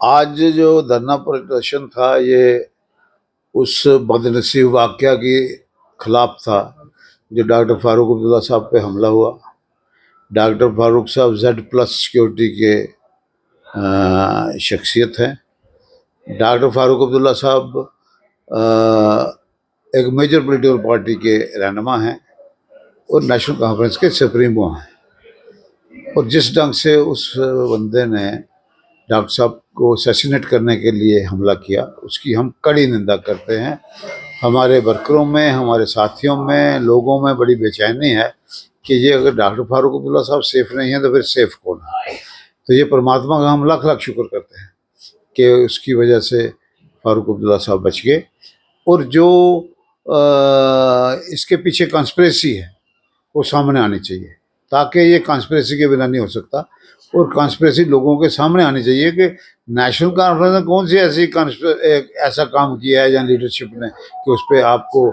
आज जो धरना प्रदर्शन था ये उस बदनसीब वाक़या के खिलाफ था जो डॉक्टर फारूक अब्दुल्ला साहब पे हमला हुआ। डॉक्टर फारूक साहब Z+ सिक्योरिटी के शख्सियत हैं। डॉक्टर फारूक अब्दुल्ला साहब एक मेजर पॉलिटिकल पार्टी के रहनुमा हैं और नेशनल कॉन्फ्रेंस के सुप्रीमो हैं। और जिस ढंग से उस बंदे ने डॉक्टर साहब को असैसिनेट करने के लिए हमला किया, उसकी हम कड़ी निंदा करते हैं। हमारे वर्करों में, हमारे साथियों में, लोगों में बड़ी बेचैनी है कि ये अगर डॉक्टर फारूक अब्दुल्ला साहब सेफ नहीं है तो फिर सेफ कौन है। तो ये परमात्मा का हम लाख लाख शुक्र करते हैं कि उसकी वजह से फारूक अब्दुल्ला साहब बच गए। और जो इसके पीछे कॉन्स्पिरेसी है वो सामने आनी चाहिए, ताकि ये कॉन्स्पिरेसी के बिना नहीं हो सकता। और कॉन्स्पिरेसी लोगों के सामने आनी चाहिए कि नेशनल कॉन्फ्रेंस ने कौन सी ऐसा काम किया है या लीडरशिप ने कि उस पर आपको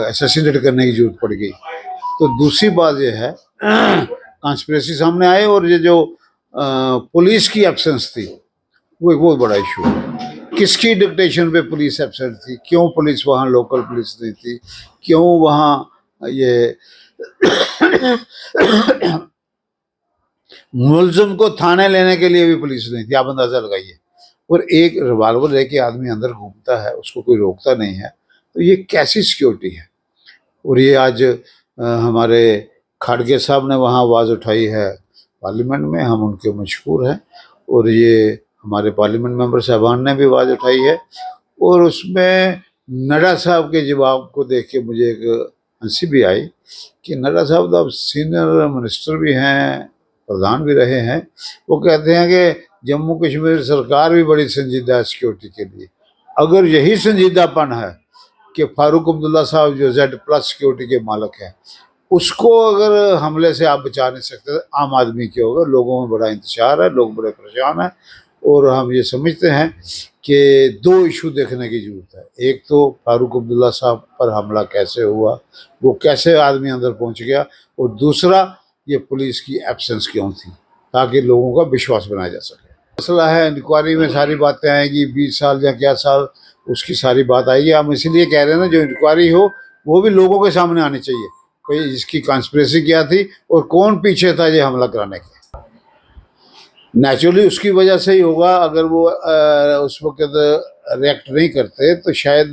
असैसिनेट करने की जरूरत पड़ गई। तो दूसरी बात ये है कॉन्स्पिरेसी सामने आए, और ये जो पुलिस की एब्सेंस थी वो एक बहुत बड़ा इशू है। किसकी डिक्टेशन पे पुलिस एब्सेंट थी, क्यों पुलिस वहाँ लोकल पुलिस नहीं थी, क्यों वहाँ ये मुलजिम को थाने लेने के लिए भी पुलिस नहीं थी, आप अंदाजा लगाइए। और एक रिवाल्वर लेके आदमी अंदर घूमता है, उसको कोई रोकता नहीं है, तो ये कैसी सिक्योरिटी है। और ये आज हमारे खाड़गे साहब ने वहाँ आवाज़ उठाई है पार्लियामेंट में, हम उनके मशहूर हैं। और ये हमारे पार्लियामेंट मेंबर साहबान ने भी आवाज़ उठाई है। और उसमें नड्डा साहब के जवाब को देख के मुझे एक हंसी भी आई कि नड्डा साहब तो अब सीनियर मिनिस्टर भी हैं, प्रधान भी रहे हैं। वो कहते हैं कि जम्मू कश्मीर सरकार भी बड़ी संजीदा है सिक्योरिटी के लिए। अगर यही संजीदापन है कि फारूक अब्दुल्ला साहब जो Z+ सिक्योरिटी के मालिक हैं, उसको अगर हमले से आप बचा नहीं सकते, आम आदमी के होगा। लोगों में बड़ा इंतशार है, लोग बड़े परेशान हैं। और हम ये समझते हैं कि दो इशू देखने की ज़रूरत है। एक तो फारूक अब्दुल्ला साहब पर हमला कैसे हुआ, वो कैसे आदमी अंदर पहुंच गया, और दूसरा ये पुलिस की एब्सेंस क्यों थी, ताकि लोगों का विश्वास बनाया जा सके। मसला है इंक्वायरी में सारी बातें आएंगी, 20 साल या क्या साल उसकी सारी बात आएगी। हम इसीलिए कह रहे हैं ना, जो इंक्वायरी हो वो भी लोगों के सामने आनी चाहिए, कोई इसकी कॉन्स्पिरेसी क्या थी और कौन पीछे था ये हमला कराने के। नेचुरली उसकी वजह से ही होगा। अगर वो उस वक्त रिएक्ट नहीं करते तो शायद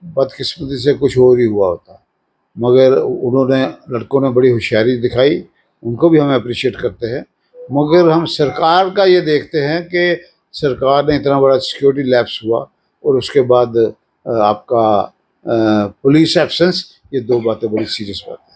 बदकिस्मती से कुछ और ही हुआ होता। मगर उन्होंने, लड़कों ने बड़ी होशियारी दिखाई, उनको भी हम अप्रिशिएट करते हैं। मगर हम सरकार का ये देखते हैं कि सरकार ने इतना बड़ा सिक्योरिटी लैप्स हुआ और उसके बाद आपका पुलिस एब्सेंस, ये दो बातें बड़ी सीरियस बात है।